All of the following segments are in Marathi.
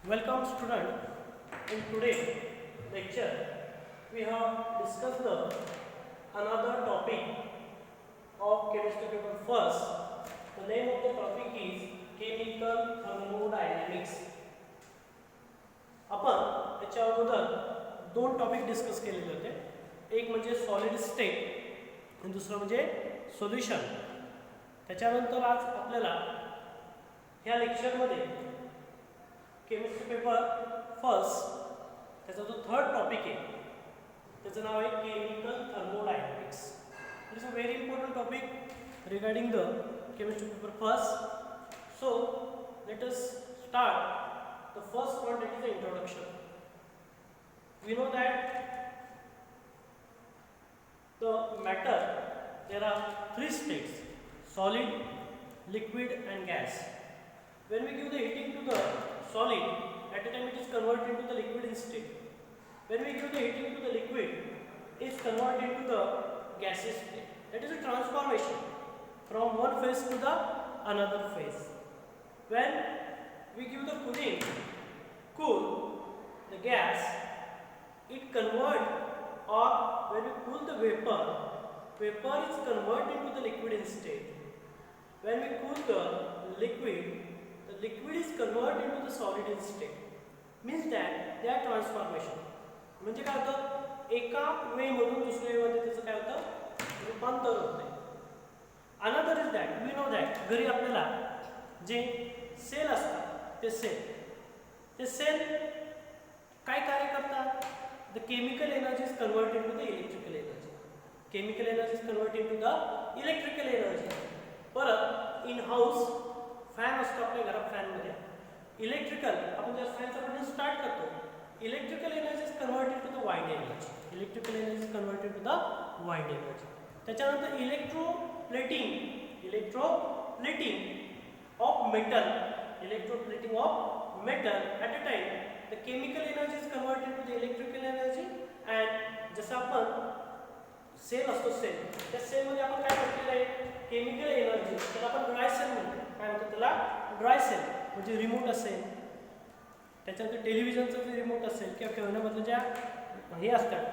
Welcome student. In today's lecture we have discussed another topic of chemistry paper first. The name of the topic is chemical thermodynamics. आपण याच्या अगोदर दोन टॉपिक डिस्कस केलेले होते. एक म्हणजे सॉलिड स्टेट आणि दुसरं म्हणजे सोल्युशन. त्याच्यानंतर आज आपल्याला ह्या लेक्चरमध्ये केमिस्ट्री पेपर फर्स्ट त्याचा जो थर्ड टॉपिक आहे त्याचं नाव आहे chemical thermodynamics. It is a very important topic regarding the chemistry paper first. So let us start the first point, that is the introduction. We know that the matter, there are three states: solid, liquid and gas. When we give the heating to the solid, at a time it is converted into the liquid in state. When we give the heating to the liquid, it is converted into the gaseous state. That is a transformation from one phase to the another phase. When we give the cool the gas, it convert, or when we cool the vapor is converted into the liquid in state. When we cool the liquid is converted into the solid in state. Means that they are transformation. म्हणजे काय होतं, एका वे मधून दुसऱ्या वे मध्ये त्याचं काय होतं, रूपांतर होतं. Another is that we know that घरी आपल्याला जे सेल असतात ते सेल काय कार्य करतात. The chemical energy is converted to the electrical energy. Chemical energy is converted to the electrical energy. परत इन हाऊस फॅन असतो आपल्या घरात, फॅनमध्ये इलेक्ट्रिकल आपण जर फॅनचा बटन स्टार्ट करतो, electrical energy is converted to the wind energy. Electrical energy is converted to the wind energy. त्याच्यानंतर electroplating of metal, electroplating of metal at a time the chemical energy is converted to the electrical energy. And जसं आपण सेल असतो, त्या सेलमध्ये आपण काय म्हटलेलं आहे, केमिकल एनर्जी त्याला आपण ड्राय सेल म्हणतो. काय म्हणतो त्याला, ड्राय सेल. म्हणजे रिमोट असेल, त्याच्यानंतर टेलिव्हिजनचं जे रिमोट असेल किंवा खेळण्यामधलं ज्या हे असतात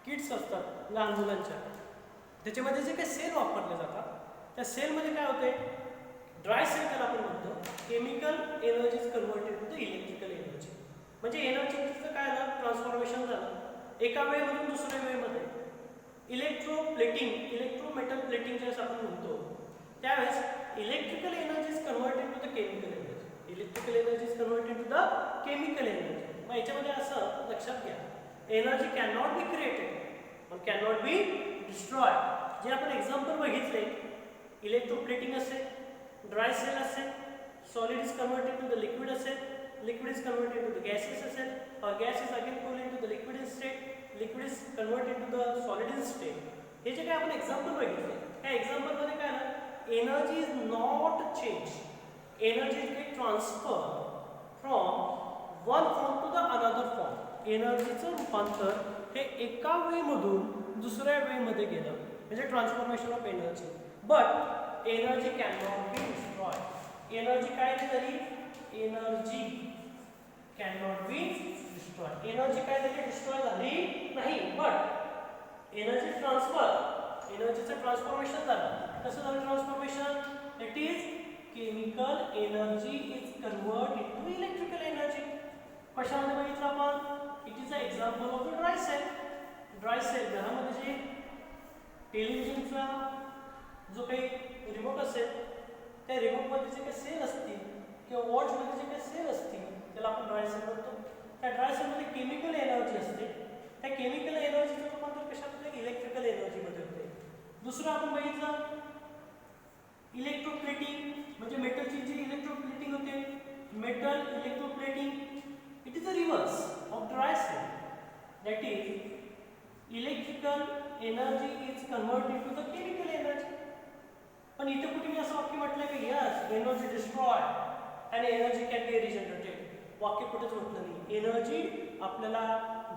किट्स असतात लहान मुलांच्या, त्याच्यामध्ये जे काही सेल वापरले जातात त्या सेलमध्ये काय होते, ड्राय सेल त्याला आपण म्हणतो. Chemical energy is converted to the electrical energy. म्हणजे एनर्जीचं काय झालं, ट्रान्सफॉर्मेशन झालं एका वेळेमधून दुसऱ्या वेळेमध्ये. इलेक्ट्रोमेटल प्लेटिंग ज्यावेळेस आपण म्हणतो त्यावेळेस electrical energy is converted to the chemical energy. Electrical energy is converted to the chemical energy. मग याच्यामध्ये असं लक्षात घ्या, energy can not be created or can not be destroy. जे आपण एक्झाम्पल बघितले, इलेक्ट्रोप्लेटिंग असेल, ड्राय सेल असेल, solid is converted to the liquid असेल, liquid is converted to the gases असेल, or gas is again cooled into the liquid in state, liquid is converted to the solid in state. हे जे काय आपण एक्झाम्पल बघितले, त्या एक्झाम्पलमध्ये काय ना, energy is not change, energy is get transfer from one form to the another form. एनर्जीचं रूपांतर हे एका वेमधून दुसऱ्या वेमध्ये गेलं, म्हणजे transformation of energy. But energy can not be destroy. Energy काय झाली, energy can not be destroy. Energy काय झाली, डिस्ट्रॉय झाली नाही, बट एनर्जी ट्रान्सफर, एनर्जीचं ट्रान्सफॉर्मेशन झालं. कसं झालं transformation, it is chemical energy is convert into electrical energy. कशामध्ये बघितलं आपण, it is a example of the dry cell. Dry cell घरामध्ये जे टेलिव्हिजनचा जो काही रिमोट असेल, त्या रिमोटमध्ये जे काही सेल असतील किंवा वॉचमध्ये जे काही सेल असतील त्याला आपण ड्राय सेल म्हणतो. त्या ड्राय सेलमध्ये केमिकल एनर्जी असते. त्या केमिकल एनर्जीचं रूपांतर कशामध्ये, इलेक्ट्रिकल एनर्जीमध्ये होते. दुसरं आपण बघितलं इलेक्ट्रोप्लेटिंग, म्हणजे मेटलची जी इलेक्ट्रोप्लेटिंग होते, metal electroplating, it is a reverse of dry cell. That is electrical energy is converted to the chemical energy. पण इथे कुठे मी असं वाक्य म्हटलं की yes energy destroy and energy can be regenerated. वाक्य कुठेच म्हटलं नाही. एनर्जी आपल्याला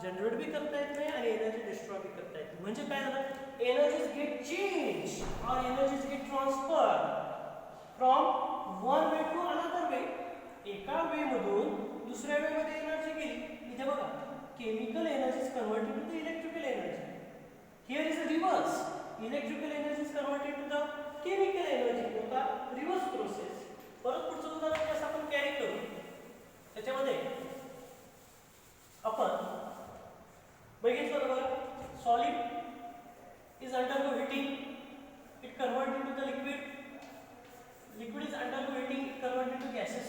जनरेट बी करता येत नाही आणि एनर्जी डिस्ट्रॉय बी करता येत नाही. म्हणजे काय झालं, energies get change or energies get transfer from one way to another way. एका वे मधून दुसऱ्या वेळेमध्ये एनर्जी गेली. इथे बघा chemical energy is converted to the electrical energy. Here is a reverse. Electrical energy is converted to the chemical energy. होता रिव्हर्स प्रोसेस. परत पुढचं उदाहरण कसं आपण कॅरी करू. त्याच्यामध्ये आपण बघितलं बघा solid is undergo heating, it converted to the liquid. Liquid is undergo heating, it converted to gases.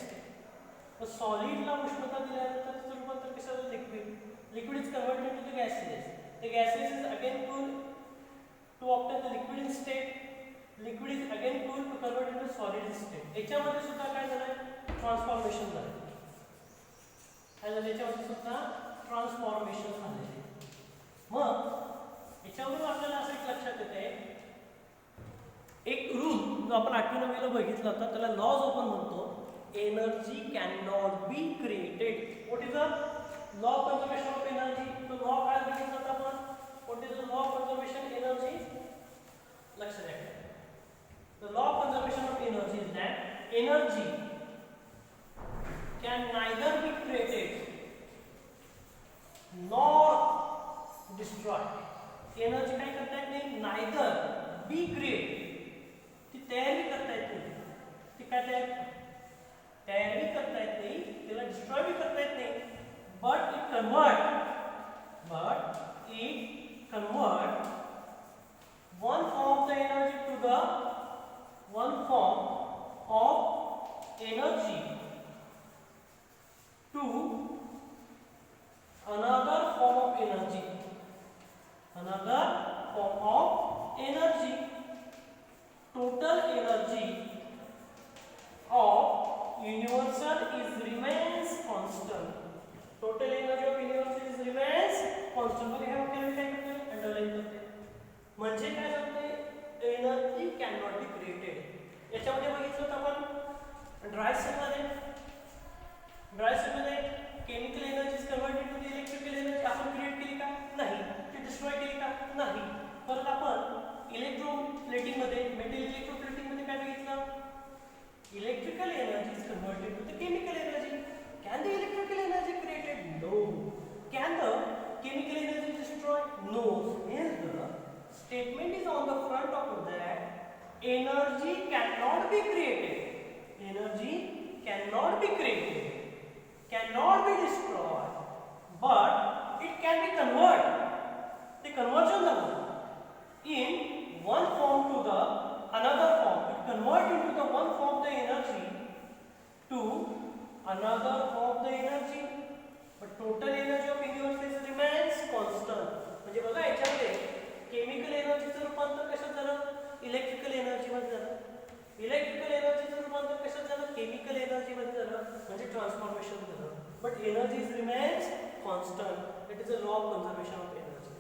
सॉलिडला उष्णता दिल्यानंतर त्याचं रूपांतर कसं होतं liquid. Liquid is converted to the gases. The gases is again cool to obtain the liquid in state. Liquid is again cool to convert into solid state. याच्यामध्ये सुद्धा काय झालंय ट्रान्सफॉर्मेशन झालं. याच्यामध्ये सुद्धा ट्रान्सफॉर्मेशन झालेलं. मग याच्यावरून आपल्याला असं एक लक्षात येते एक रूल जो आपण 8वी 9वीला बघितला होता त्याला लॉज आपण म्हणतो. Energy can not be created. What is the law of conservation of energy. तो लॉ काय बघितला होता आपण. What is the law of conservation energy. लक्षात द्या. The law of conservation of energy is that energy can neither be created nor destroyed. Energy काय करता येत नाही. neither be created. ती तयार भी करता येत नाही. ती काय तयार भी करता येत नाही. तिला डिस्ट्रॉय भी करता येत नाही. But it convert one form of the energy to the one form of energy to another form of energy. Another form of energy. Total energy of universal is remains constant. Total energy of universal is remains constant. बघा ह्या वाक्याला काय करते अंडरलाइन करते. म्हणजे काय सांगते energy can not be created. याच्यामध्ये बघितलं आपण ड्राय सेलमध्ये chemical energy is converted to the electrical energy. आपण क्रिएट केली का नाही. ती डिस्ट्रॉय केली का नाही. परत आपण इलेक्ट्रोप्लेटिंगमध्ये मेटल इलेक्ट्रोप्लेटिंगमध्ये काय बघितलं. Electrical energy is converted to the chemical energy. Can the electrical energy created. No. Can the chemical energy destroy. No. Hence the statement is on the front of that energy cannot be created. Energy cannot be created, cannot be destroyed, but it can be converted. The conversion in one form to the another form. It converts into the one form the energy to another form the energy, but total energy of universe remains constant. म्हणजे बघा याच्यामध्ये केमिकल एनर्जीचं रूपांतर कशात झालं. इलेक्ट्रिकल एनर्जी मध्ये झालं. इलेक्ट्रिकल एनर्जीचं रूपांतर कशात झालं. केमिकल एनर्जी मध्ये झालं. म्हणजे ट्रान्सफॉर्मेशन झालं. But energy remains constant. It is a law of conservation of energy.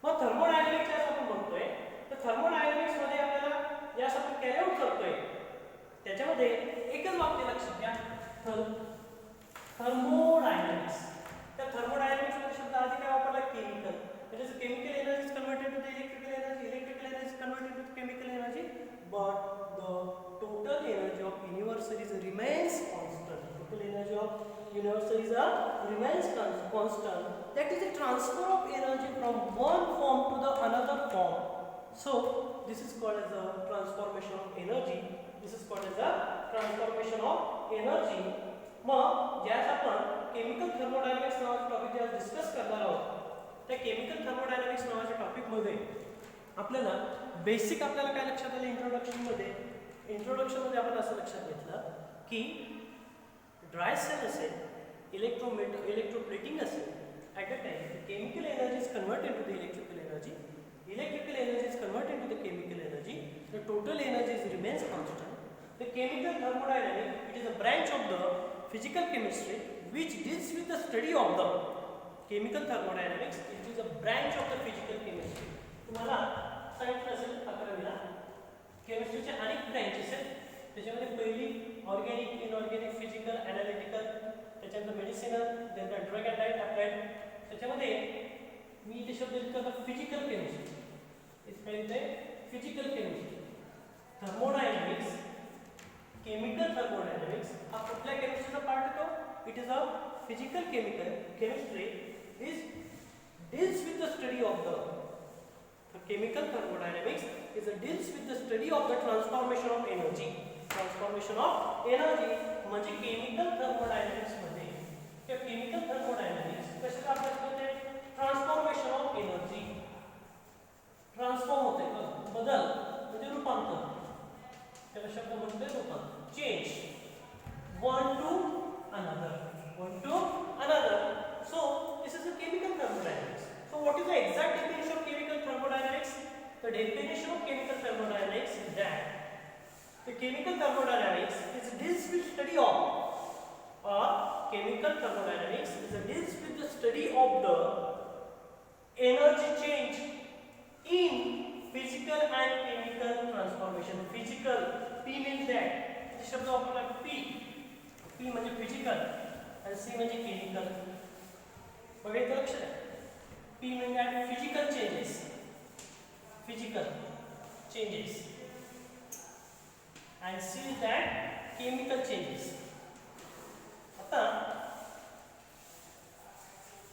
मग थर्मोडायनामिक्स असं आपण म्हणतोय. तर थर्मोडायनामिक्स मध्ये आपल्याला या आपण कॅरी आउट करतोय त्याच्यामध्ये एकच वाक्य लक्षात घ्या. थर्मोडायनामिक्स. त्या थर्मोडायनामिक्स मध्ये शब्द आधी काय वापरला chemical. It is chemical energy is converted to the electrical energy. Electrical energy is converted to chemical energy. But the total energy of universe is remains constant. Total energy of universe is remains constant. That is the transfer of energy from one form to the another form. So this is called as a transformation of energy. This is called as a transformation of energy. मग ज्यास आपण केमिकल थर्मोडायनामिक्स नावाचा टॉपिक ज्यास डिस्कस करणार आहोत त्या केमिकल थर्मोडायनामिक्स नावाच्या टॉपिकमध्ये आपल्याला बेसिक आपल्याला काय लक्षात आलं. इंट्रोडक्शनमध्ये आपण असं लक्षात घेतलं की ड्राय सेल असेल, इलेक्ट्रोप्लेटिंग असेल, at a time chemical energy is converted to the electrical energy. Electrical energy is converted to the chemical energy. The total energy is remains constant. The chemical thermodynamics it is a branch of the physical chemistry which deals with the study of the chemical thermodynamics. It is a branch of the physical chemistry. तुम्हाला सांगितलं असेल 11वीला केमिस्ट्रीचे अनेक ब्रँचेस आहेत. त्याच्यामध्ये पहिली ऑर्गॅनिक, इनऑर्गॅनिक, फिजिकल, ॲनालिटिकल, त्याच्यानंतर मेडिसिनल, त्यानंतर ड्रग अँड डाएट अप्लाइड. त्याच्यामध्ये मी इथे शब्द लिहितो आता फिजिकल केमिस्ट्री. इथे काय physical chemistry. Thermodynamics, chemical thermodynamics हा कुठल्या केमिस्ट्रीचा पार्ट येतो. it is a physical chemistry is deals with the study of the chemical thermodynamics is a deals with the study of the transformation of energy. Transformation of energy म्हणजे chemical thermodynamics मध्ये किंवा chemical thermodynamics कशाचा अभ्यास करते? Transformation of energy. ट्रान्सफॉर्म होते का बदल म्हणजे रूपांतर, त्याला शब्द म्हणते रूपांतर, change one to another. So this is the chemical thermodynamics. So what is the exact definition of chemical thermodynamics? The definition of chemical thermodynamics is that the chemical thermodynamics is deals with study of chemical thermodynamics is deals with the study of the energy change in physical and chemical transformation. Physical P means that शब्द वापरला P म्हणजे फिजिकल आणि C म्हणजे केमिकल. बघायचं लक्ष द्या. P म्हणजे physical changes and C is that chemical changes. आता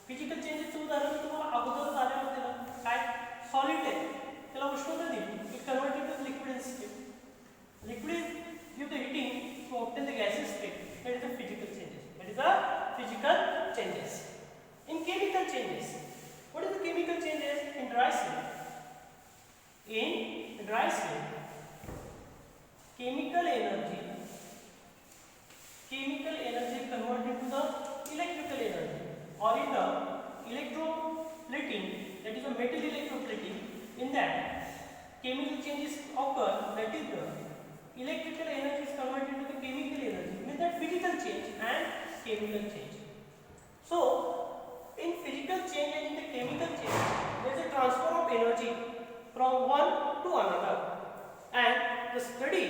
फिजिकल चेंजेसचं उदाहरण तुम्हाला अगोदर आले होते ना, काय सॉलिड आहे त्याला उष्णता दिली, it converted to liquid state. Liquid due to heating to obtain the gaseous state. That is the physical changes. That is the physical changes. In chemical changes, what is the chemical changes in dry slip? In dry slip, chemical energy converted into the electrical energy, or in the electroplating, that is the metal electroplating. In that, chemical changes occur. That is the electrical energy is converted into the chemical energy. Means that physical change and chemical change. So, in physical change and in the chemical change, there is a transfer of energy from one to another, and the study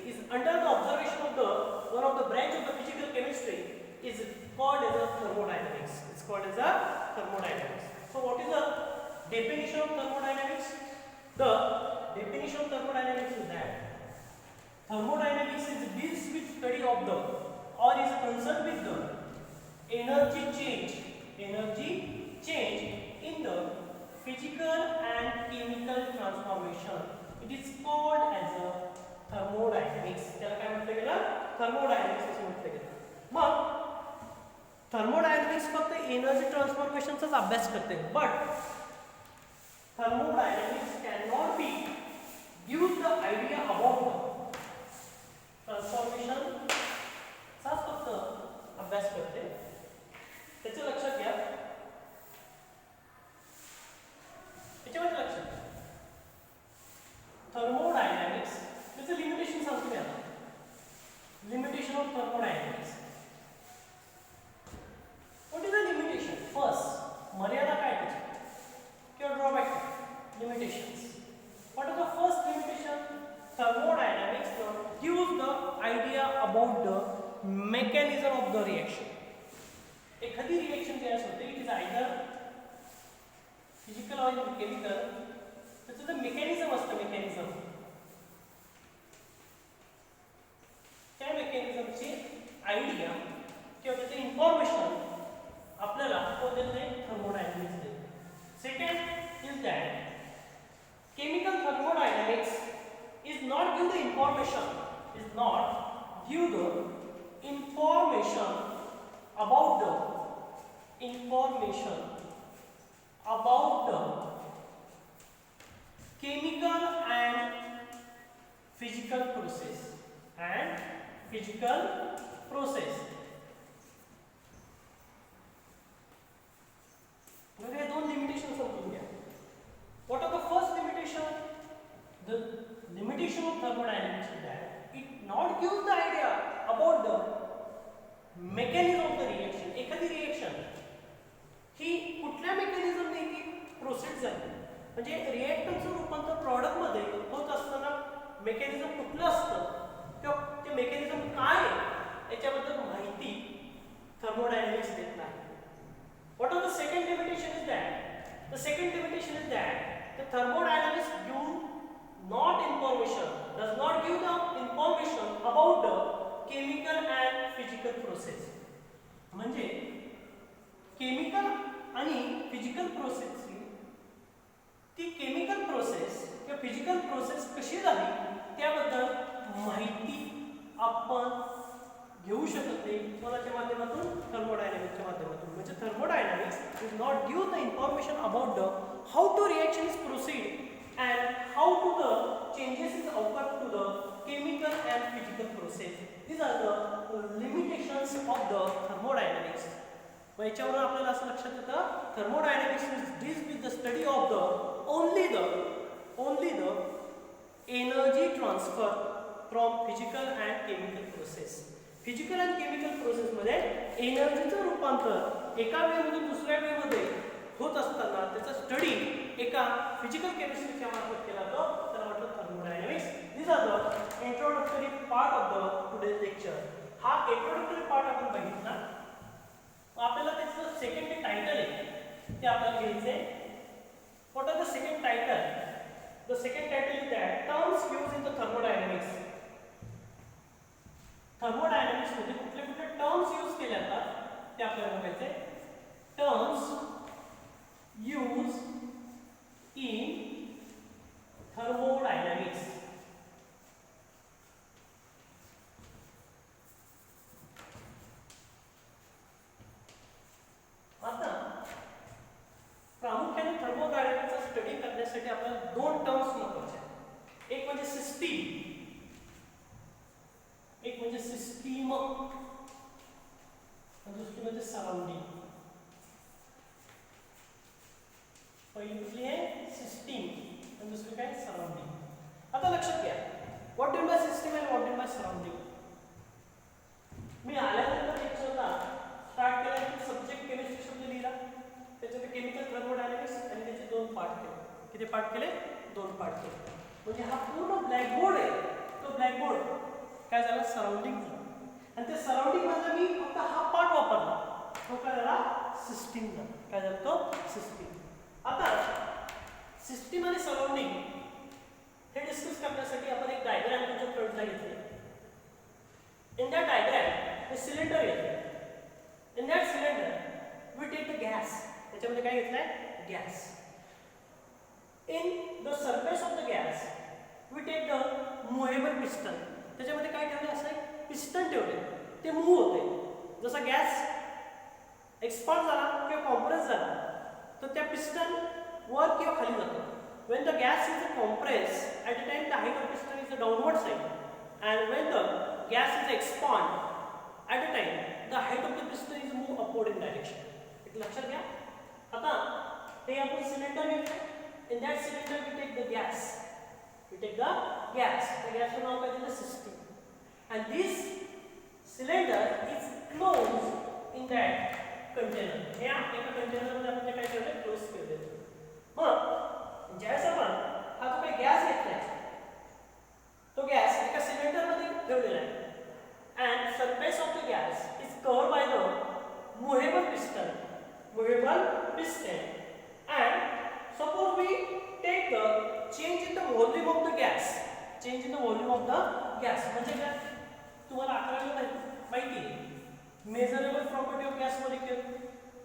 is under the observation of the one of the branch of the physical chemistry is called as a thermodynamics. It's called as a thermodynamics. So, what is the definition of thermodynamics? The definition of thermodynamics is that thermodynamics is deals with study of the or is concerned with the energy change in the physical and chemical transformation. It is called as a thermodynamics. त्याला काय म्हटलं गेलं? thermodynamics असं म्हटलं गेलं. मग thermodynamics फक्त एनर्जी ट्रान्सफॉर्मेशनचाच अभ्यास करते, but thermodynamics cannot be give the idea about the transformation चाच फक्त अभ्यास करते. त्याचं लक्षात घ्या, त्याच्यामध्ये लक्षात घ्या थर्मोडायनॅमिक्स त्याचं लिमिटेशन सांगतो मी आता. Limitation of thermodynamics. What is the limitation? First मर्यादा काय त्याची किंवा drawback limitations. What is the first limitation? Thermodynamics gives the idea about the mechanism of the reaction. एखादी रिएक्शन तयार होते, इट इज आयदर फिजिकल और केमिकल. त्याचं जे मेकॅनिझम असतं, मेकॅनिझम त्या मेकॅनिझमची आयडिया किंवा त्याचं इन्फॉर्मेशन आपल्याला कोणते थर्मोडायनॅमिक्स देते. Second is that chemical thermodynamics is not give the information about the chemical and physical process म्हणजे दोन लिमिटेशन समजून घ्या. What are the first limitation? The limitation of thermodynamics is that it not gives the idea about the mechanism of the reaction. एखादी रिएक्शन ही कुठल्या मेकॅनिझमने की प्रोसेस झाली, म्हणजे रिएक्टंटचं रूपांतर प्रॉडक्ट मध्ये होत असताना मेकॅनिझम कुठलं असतं किंवा ते मेकॅनिझम काय आहे याच्याबद्दल माहिती थर्मोडायनॅमिक्स देत नाही. What are the second limitation is that? The second limitation is that the thermodynamics does not give the information about the chemical and physical process. म्हणजे केमिकल आणि फिजिकल प्रोसेसची ती केमिकल प्रोसेस किंवा फिजिकल प्रोसेस कशी झाली त्याबद्दल माहिती आपण घेऊ शकत नाही कोणाच्या माध्यमातून थर्मोडायनामिक्सच्या माध्यमातून म्हणजे thermodynamics will not give the information about the how to reaction is proceed and how to the changes is occur to the chemical and physical process. These are the limitations of the thermodynamics. मग याच्यावरून आपल्याला असं लक्षात येतं thermodynamics deals with the study of the only the energy transfer from physical and chemical process. Physical and chemical process मध्ये एनर्जीचं रूपांतर एका वेळेमधून दुसऱ्या वेळेमध्ये होत असताना त्याचा स्टडी एका फिजिकल केमिस्ट्रीच्या मार्फत केला जातो त्याला म्हटलं thermodynamics. These are the introductory part of the today's lecture. हा introductory part आपण बघितला. आपल्याला त्याचं सेकंड टायटल आहे ते आपल्याला घ्यायचं आहे. What are the second title? The second title is that terms used in the thermodynamics. Thermodynamics मध्ये कुठले कुठले टर्म्स यूज केले जातात ते आपल्याला बघायचे. Terms used in thermodynamics. आता प्रामुख्याने थर्मोडायनामिक्सचा स्टडी करण्यासाठी आपल्याला दोन टर्म्स महत्त्वाचे आहेत. एक म्हणजे सिस्टीम आणि दुसरी म्हणजे सराउंडिंग. पहिली आहे सिस्टीम आणि दुसरी काय सराउंडिंग. आता लक्षात घ्या what do by system and what do by surrounding. मी आल्यानंतर लेक्चरला स्टार्ट केला की सब्जेक्ट केमिस्ट्री शब्द लिहिला त्याच्यात केमिकल थर्मोडायनामिक्स आणि त्याचे दोन पार्ट केले. किती पार्ट केले? दोन पार्ट केले. म्हणजे हा पूर्ण ब्लॅकबोर्ड आहे तो ब्लॅकबोर्ड काय झाला सराउंडिंग झाला आणि त्या सराउंडिंग मध्ये मी फक्त हा पार्ट वापरला तो काय झाला सिस्टीम झाला. काय झाला तो सिस्टीम. आता सिस्टीम आणि सराउंडिंग हे डिस्कस करण्यासाठी आपण एक डायग्राम तुमच्या फ्रंटला घेतली. इन दॅट डायग्राम हे सिलेंडर येते. In that cylinder we take the gas. त्याच्यामध्ये काय घेतलंय gas. In the surface of the gas we take the movable piston. त्याच्यामध्ये काय ठेवले असं एक पिस्टन ठेवले ते मूव्ह होते. जसा गॅस एक्सपांड झाला किंवा कॉम्प्रेस झाला तर त्या पिस्टन वर किंवा खाली जातो. when the gas is compressed at the time the height of piston is the downward side and when the gas is expand at the time the height of the piston is move upward in direction. एक लक्षात घ्या. आता हे आपण सिलेंडर घेतले. in that cylinder we take the gas. The gas नाव काय दिलं system. and this cylinder is closed in that container. हे एका कंटेनर मध्ये आपण काय ठेवले क्लोज केले. मग ज्यावेळेस आपण हा जो काही गॅस घेतलाय तो गॅस एका सिलेंडर मध्ये ठेवलेला आहे and surface of the gas is covered by the movable piston and suppose we take the change in the volume of the gas. म्हणजे काय तुम्हाला 11वी माहिती आहे measurable property of gas molecule.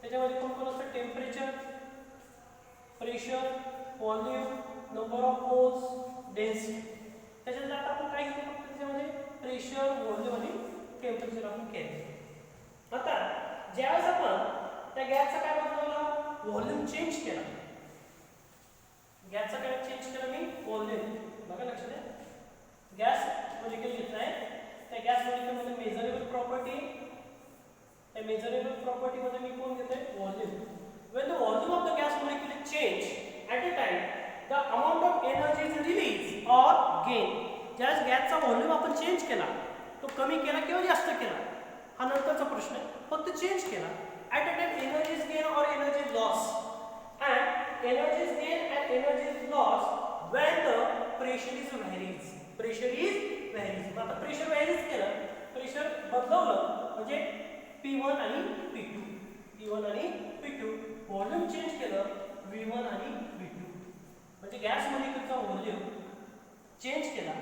त्याच्यामध्ये कोण कोण असतं temperature pressure volume number of moles density. त्याच्यानंतर आता आपण काय घेतो फक्त त्याच्यामध्ये प्रेशर व्हॉल्यूम आणि टेम्परेचर आपण केलं. आता ज्यावेळेस आपण त्या गॅसचा काय बदलवला व्हॉल्यूम चेंज केला. गॅसचा काय चेंज केला मी व्हॉल्यूम. बघा लक्षात आहे गॅस मॉलिक्यूल घेतला आहे त्या गॅस मॉलिक्यूलमध्ये मेजरेबल प्रॉपर्टी त्या मेजरेबल प्रॉपर्टी मध्ये मी कोण घेतोय volume. when the volume of the gas molecule is changed at a time the amount of energy is released or gain. ज्यावेळेस गॅसचा व्हॉल्यूम आपण चेंज केला तो कमी केला किंवा जास्त केला हा नंतरचा प्रश्न आहे. फक्त चेंज केला at a time energy is gain or energy is loss and energy is gain and energy is loss when the pressure is varies. आता प्रेशर व्हॅरीज केलं प्रेशर बदलवलं म्हणजे P1 आणि P2 व्हॉल्यूम चेंज केलं V1 आणि V2 म्हणजे गॅस मॉलिक्यूलचा व्हॉल्यूम चेंज केला.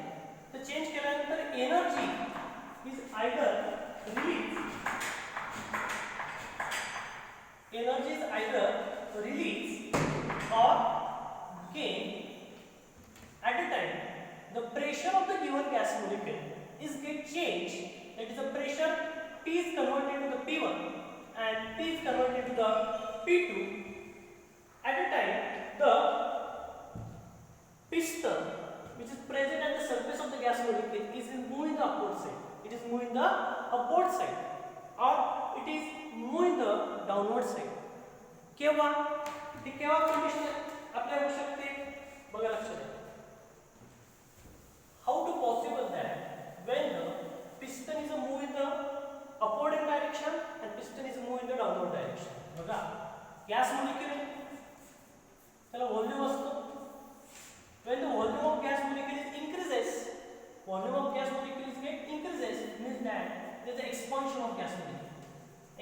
तर चेंज केल्यानंतर energy is either release energy is either released or gained at a time the pressure of the given gas molecule is get changed, that is the pressure P is converted to the P1 and P is converted to the P2 at a time the piston which is present at the surface of the gas molecule is moving the upward side. It is moving the upward side or it is moving the downward side. केव्हा ते केव्हा कंडिशन आपल्या होऊ शकते बघा लक्षात घ्या. How to possible that when the piston is moving the upward direction and piston is moving the downward direction. बघा गॅस मोलेक्युल त्याला व्हॉल्यूम असतो. When the volume of gas molecule increases, volume of gas molecule get increases means that there is an expansion of gas molecule.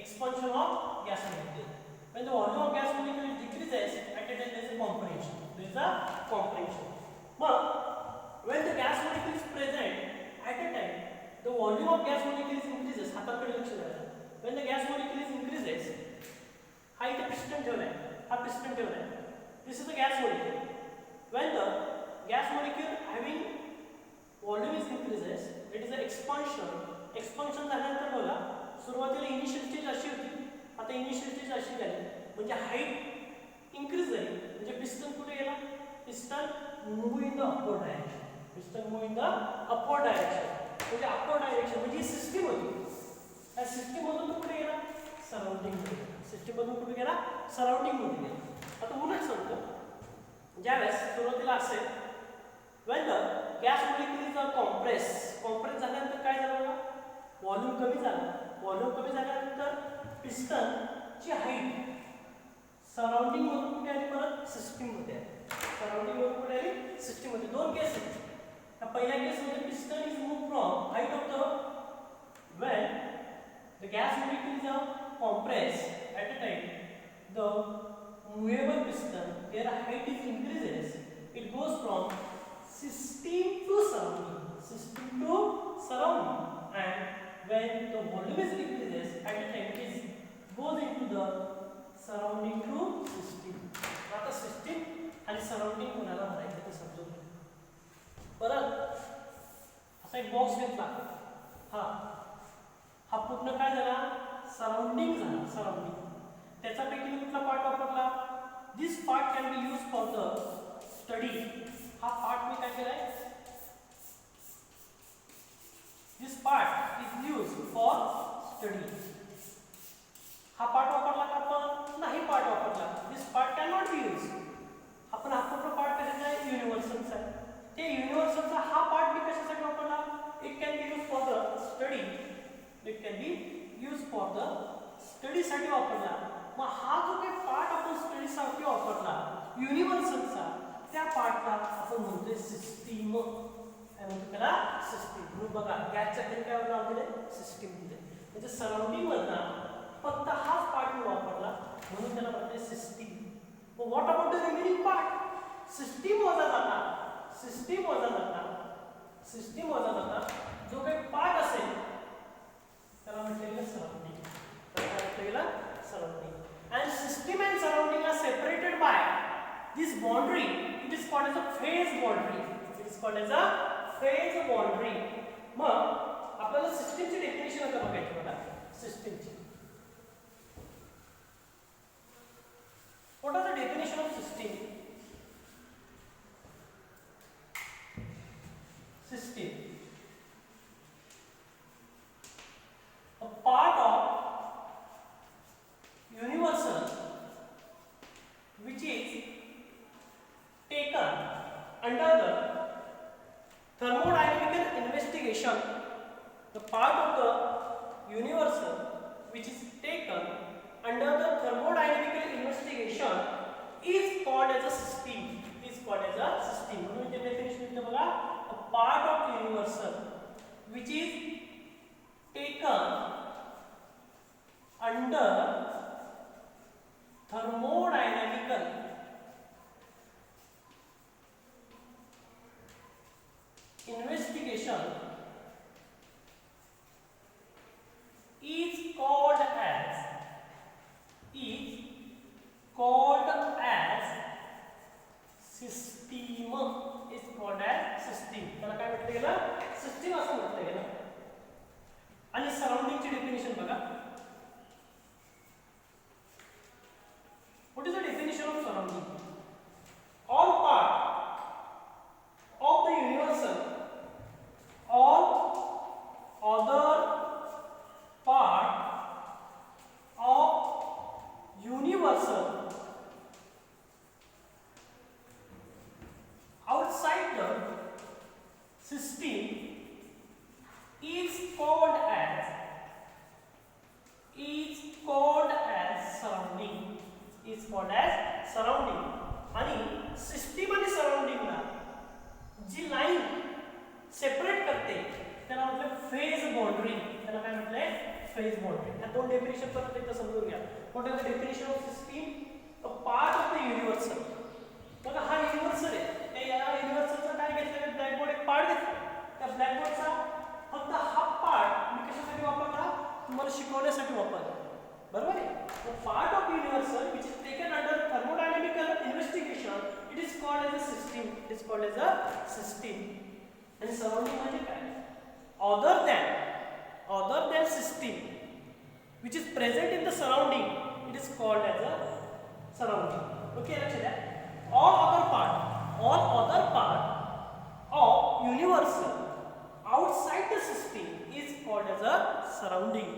Expansion of gas molecule. When the volume of gas molecule decreases, at a time there is a compression. There is a compression. But when the gas molecule is present at a time, the volume of gas molecule increases. हाताकडे लक्ष द्या. When the gas molecule increases, हा इथे piston ठेवलाय. हा piston ठेवलाय. This is the gas molecule. When the gas molecule having volume is increases, it is an expansion. Expansion झाल्यानंतर बघा सुरुवातीला इनिशियल स्टेज अशी होती, आता इनिशियल स्टेज अशी झाली म्हणजे हाईट इन्क्रीज झाली म्हणजे पिस्टन कुठे गेला, piston move in the upward direction, piston move in the upward direction म्हणजे अपवर्ड डायरेक्शन म्हणजे ही सिस्टीम होती. त्या सिस्टीम मधून तो कुठे गेला, सराउंडिंग मध्ये. सिस्टीम मधून कुठे गेला, सराउंडिंग मध्ये गेला. आता उलट सांगतो, ज्यावेळेस सुरुवातीला असेल when the gas molecule is compress झाल्यानंतर काय झालं, व्हॉल्यूम कमी झाला. व्हॉल्यूम कमी झाल्यानंतर पिस्टन ची हाईट सराउंडिंग मधून कुठे आली, परत सिस्टीम मध्ये आली. सराउंडिंग मधून कुठे आली, सिस्टीम मध्ये. दोन केस आहेत. त्या पहिल्या केस मध्ये piston is move from height of the when the gas molecule is compressed at a time the movable piston their height is increases, it goes from system to surrounding and when the volume is decreases at a time it goes into the surrounding to system. आता system आणि surrounding कोणाला म्हणायचं ते समजून घ्या. परत असा एक बॉक्स घेतला, हा पूर्ण काय झाला, सराउंडिंग झाला. सराउंडिंग त्याच्यापैकी कुठला पार्ट वापरला, this part can be use for the study. हा पार्ट मी काय केलाय, this part is use for study. हा पार्ट वापरला का आपण, नाही पार्ट वापरला. This part can not be use. आपण हा पूर्ण पार्ट कशाचा आहे, युनिव्हर्सलचा आहे. ते युनिव्हर्सलचा हा पार्ट मी कशासाठी वापरला, it can be use for the study. It can be use for the study साठी वापरला. मग हा जो काही पार्ट आपण स्टडी साठी वापरला युनिव्हर्सलचा, त्या पार्टला आपण म्हणतोय सिस्टीम. काय म्हणतो त्याला, सिस्टीम. म्हणून बघा गॅसच्या खाली काय नाव दिले, सिस्टीम दिले. म्हणजे सराउंडिंग मधला फक्त हाच पार्ट मी वापरला म्हणून त्याला म्हणते सिस्टीम. मग what about the remaining part, system वजा जाता, सिस्टीम वजा जाता, सिस्टीम वजा जाता जो काही पार्ट असेल त्याला म्हटलेलं सराउंडिंग. त्याला म्हटलेलं surrounding. And system and surrounding are separated by this boundary. It is called as a phase boundary. It is called as a phase boundary. मग आपल्याला सिस्टीमची डेफिनेशन आता बघायची मला. सिस्टीमची what is the definition of system? System, a part of universal which is taken under the thermodynamical investigation. The part of the universal which is taken under the thermodynamical investigation is called as a system. Is called as a system. म्हणून इथे definition इथे बघा, a part of universal which is taken under thermodynamical investigation is called as boundary, त्याला काय म्हटलंय, फेज बाउंड्री. ह्या दोन डेफिनेशन परत एकदा समजून घ्या. What are the definition of system? A part of the universal. बघा हा युनिव्हर्सल आहे, या युनिव्हर्सलचा काय घेतलं, ब्लॅकबोर्ड एक पार्ट घेतला. त्या ब्लॅकबोर्डचा फक्त हा पार्ट मी कशासाठी वापरला, तुम्हाला शिकवण्यासाठी वापरला, बरोबर आहे. Part of universal which is taken under thermodynamical investigation, it is called as a system. It is called as a system. आणि सराउंडिंग म्हणजे काय, other than system which is present in the surrounding, it is called as a surrounding. Okay, लक्ष द्या. all other part of universal outside the system is called as a surrounding,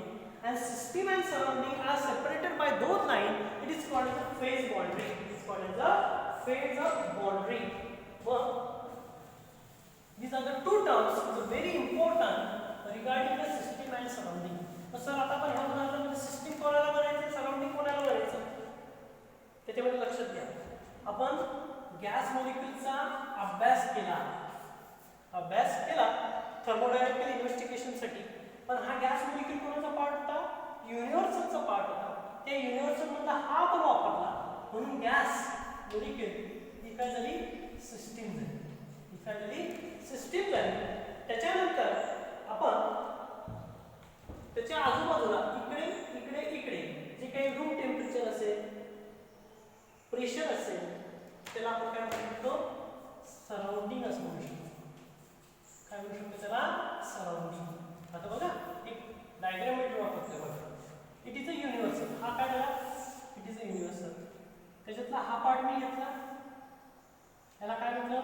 and system and surrounding are separated by those lines, it is called as a phase boundary. It is called as a phase of boundary. Well, these are the two terms which are very important regarding the system and surrounding. Sir आता आपण ह्या उदाहरणामध्ये सिस्टीम कोणाला म्हणायचं, सराउंडिंग कोणाला म्हणायचं, त्याच्यामध्ये लक्षात घ्या. आपण गॅस मॉलिक्यूलचा अभ्यास केला थर्मोडायनामिकल इन्व्हेस्टिगेशनसाठी. पण हा गॅस मॉलिक्यूल कोणाचा पार्ट होता, युनिव्हर्सलचा पार्ट होता. त्या युनिव्हर्सल मधला हा आपण वापरला म्हणून गॅस मॉलिक्यूल ही काय झाली, सिस्टीम झाली. ही काय झाली, सिस्टीम झाली. त्याच्यानंतर आपण त्याच्या आजूबाजूला इकडे जे काही रूम टेम्परेचर असेल, प्रेशर असेल, त्याला आपण काय म्हणू शकतो, सराउंडिंग असं म्हणू शकतो. काय म्हणू शकतो त्याला, सराउंडिंग. आता बघा एक डायग्राम मी ड्रॉ करतोय बघा. It is a universal. हा काय झाला, इट इज अ युनिव्हर्सल. त्याच्यातला हा पार्ट मी घेतला, याला काय म्हटलं,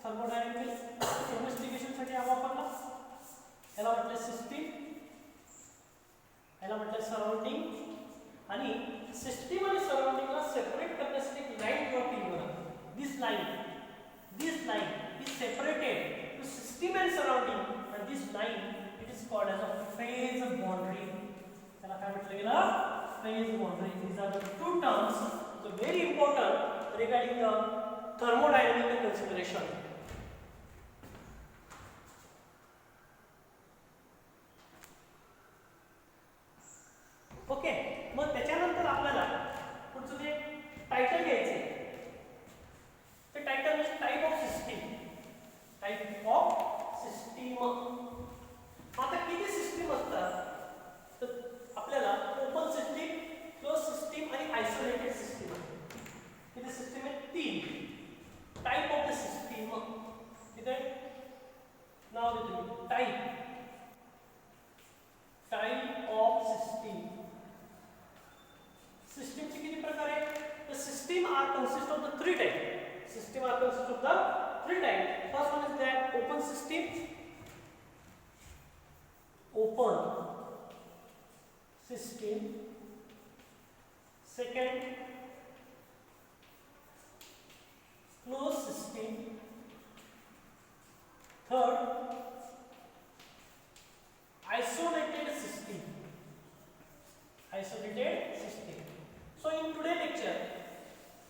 थर्मोडायनामिकल इन्व्हेस्टिगेशनसाठी हा वापरला. याला म्हटलं सिस्टीम, याला म्हटलं सराउंडिंग. आणि सिस्टीम आणि सराउंडिंगला सेपरेट करण्यासाठी एक लाईन ड्रॉ केली बघा. This line is separated to system and surrounding, and this line it is called as a phase boundary. त्याला काय म्हटलं गेलं, phase boundary. These are the two terms which are very important regarding the thermodynamical consideration. Okay, मग त्याच्यानंतर आपल्याला पुढचं जे टायटल घ्यायचे, ते टायटल म्हणजे type of system. Type of system. आता किती सिस्टीम असतात, तर आपल्याला ओपन सिस्टीम, क्लोज सिस्टीम आणि आयसोलेटेड सिस्टीम आहे. किती सिस्टीम आहे, 3. टाइप ऑफ द सिस्टीम इथे नाव देतो, टाइप ऑफ सिस्टीम. सिस्टीमचे किती प्रकार आहेत, तर system are consist of the 3 type. System are consist of the 3 type. First one is that open system. Second, closed system. Third, isolated system. So in today's lecture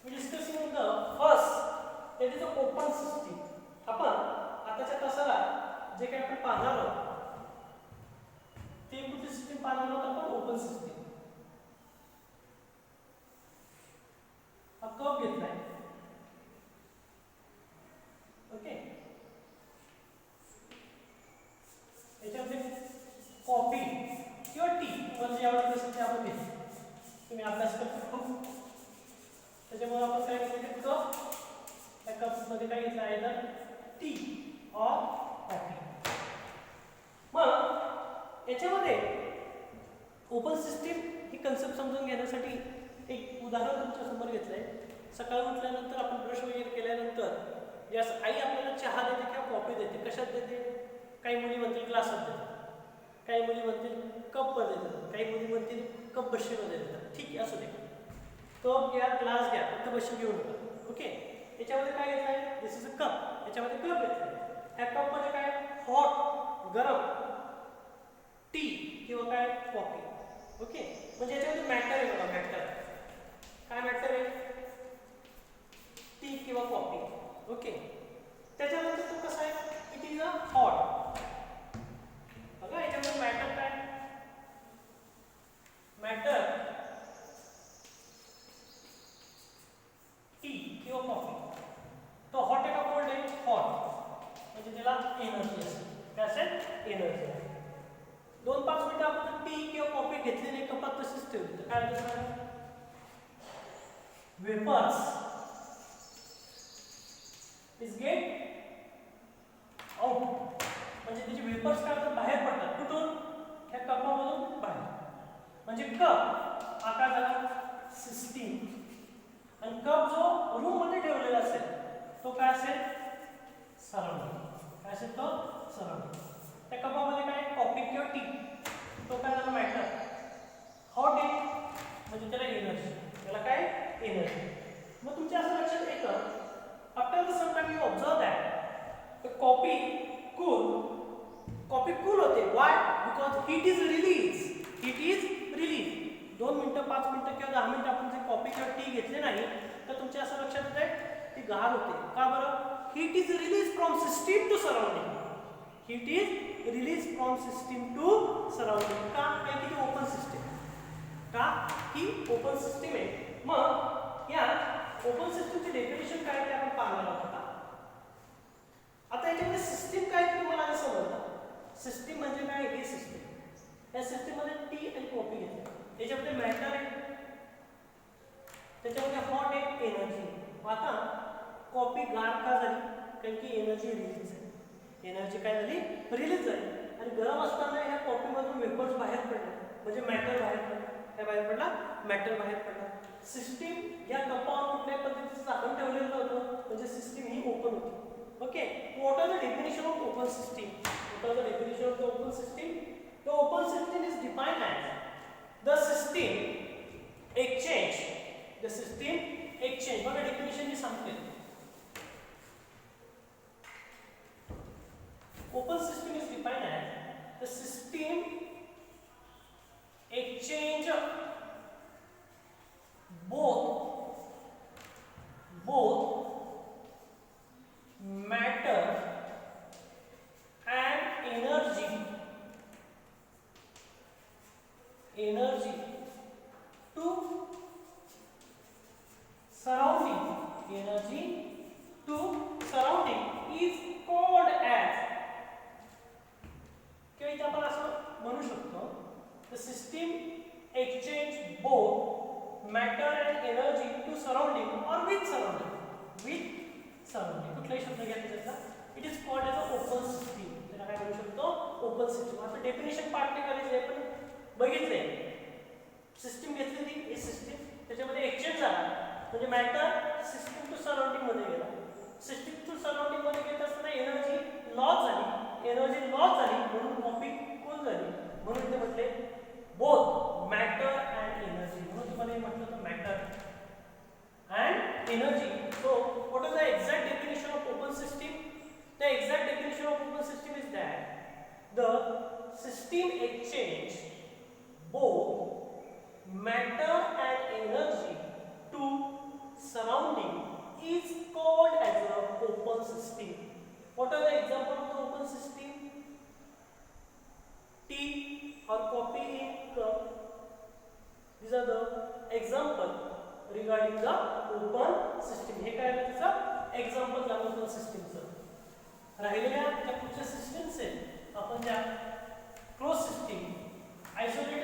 we discussing the first, that is the open system. आपण आताच्या तासाला जे काही आपण पाहणार आहोत ते कुठली सिस्टीम पाहणार आहोत आपण, ओपन सिस्टीम. हा कप घेतलाय, ओके. याच्यामध्ये कॉफी किंवा टी तुम्हाला जे आवडत असेल ते आपण घेतो. तुम्ही अभ्यास करतो त्याच्यामुळे आपण काय घेतलं, कप. त्या कपमध्ये काय घेतलं आहे तर टी और कॉफी. मग याच्यामध्ये ओपन सिस्टीम ही कन्सेप्ट समजून घेण्यासाठी एक उदाहरण तुमच्या समोर घेतलंय. सकाळी उठल्यानंतर आपण ब्रश वगैरे केल्यानंतर यास आई आपल्याला चहा देते किंवा कॉफी देते. कशात देते, काही मुली म्हणतील ग्लासात देतात, काही मुली म्हणतील कपमध्ये देतात, काही मुली म्हणतील कप बशीमध्ये देतात. ठीक आहे, असू दे. कप घ्या, ग्लास घ्या, फक्त बशी घेऊ नका. ओके, याच्यामध्ये काय घेतलं आहे, दिस इज अ कप. याच्यामध्ये कप घेतला आहे. ह्या कपमध्ये काय, हॉट गरम टी किंवा काय कॉफी. ओके, म्हणजे याच्यामध्ये मॅटर आहे बघा, मॅटर काय मॅटर आहे, टी किंवा कॉफी. ओके, त्याच्यानंतर तो कसा आहे, इट इज अ हॉट. बघा याच्यामध्ये मॅटर एनर्जी आहे. 2-5 मिनिटं आपण टी किंवा कॉफी घेतली नाही, कपात तशीच ठेवली तर काय होतं? वेपर्स इज गेट आउट, म्हणजे त्याचे वेपर्स काय होतात? बाहेर पडतात. कुठून? ह्या कपामधून बाहेर. म्हणजे कप आकार झाला सिस्टीम, आणि कप जो रूम मध्ये ठेवलेला असेल तो काय असेल? सराउंडिंग. काय असेल तो? सराउंडिंग. त्या कपामध्ये काय? कॉफी किंवा टी, तो काय झाला? मॅटर. हॉट आहे म्हणजे त्याला एनर्जी, त्याला काय? एनर्जी. मग तुमच्या असं लक्षात येतं, after the some time you observe that the coffee cool होते. Why? Because heat is release. Heat is release. 2 मिनिटं 5 मिनिटं किंवा 10 मिनिटं आपण जे कॉफी किंवा टी घेतले नाही तर तुमच्या असं लक्षात येते ती गार होते. का बरं? Heat is release from system to surrounding. Heat is release from system to surrounding. का? कारण की ती ओपन सिस्टीम. का? ही ओपन सिस्टीम आहे. मग या ओपन सिस्टीमची डेफिनेशन काय ते आपण पाहणार आहोत. आता याच्यामध्ये सिस्टीम काय ते तुम्हाला आधी समजलं. सिस्टीम म्हणजे काय? ही सिस्टीम. या सिस्टीम मध्ये टी आणि कॉफी घेतली, त्याच्यामध्ये मॅटर आहे, त्याच्यामध्ये हॉट आहे, एनर्जी. आता कॉफी गार का झाली? कारण की एनर्जी रिलीज झाली. एनर्जी काय झाली? रिलीज झाली. आणि गरम असताना ह्या कॉफीमधून वेपर्स बाहेर पडले, म्हणजे मॅटर बाहेर पडला. काय बाहेर पडला? मॅटर बाहेर पडला. सिस्टीम या कपावर कुठल्या पद्धतीचं झाकण ठेवलेलं होतं, म्हणजे सिस्टीम ही ओपन होती. Okay. What are the definition of open system? What are the definition of the open system? The open system is defined as the system exchange. The system exchange. बघा डेफिनेशन मी सांगते. Open system is defined as the system exchange both matter and energy to surrounding is called as. किंवा इथे आपण असं म्हणू शकतो, the system exchange both matter and energy to surrounding or with surrounding. कुठलाही शब्द घ्या त्याचा. It is called as a open system. त्याला काय म्हणू शकतो? Open system. आता डेफिनेशन पार्ट नाही करायचं आहे, पण बघितले सिस्टीम घेतली ती ही सिस्टीम, त्याच्यामध्ये एक्सचेंज झाला म्हणजे मॅटर सिस्टीम टू सराउंडिंग मध्ये गेला. सिस्टीम टू सराउंडिंग मध्ये घेत असताना एनर्जी लॉस झाली म्हणून कॉफी कूल झाली. म्हणून ते म्हटले बोथ मॅटर अँड एनर्जी. म्हणून तुम्हाला म्हटलं तर matter and energy. So what is the exact definition of open system? The exact definition of open system is that the system exchange both matter and energy to surrounding is called as a open system. What are the examples of the open system? Tea or coffee in cup. These are the example regarding the open system. हे काय आहे त्याचं एक्झाम्पल झालं ओपन सिस्टीमचं. राहिलेल्या त्या पुढच्या सिस्टीमचे आपण ज्या क्लोज सिस्टीम, आयसोलेटेड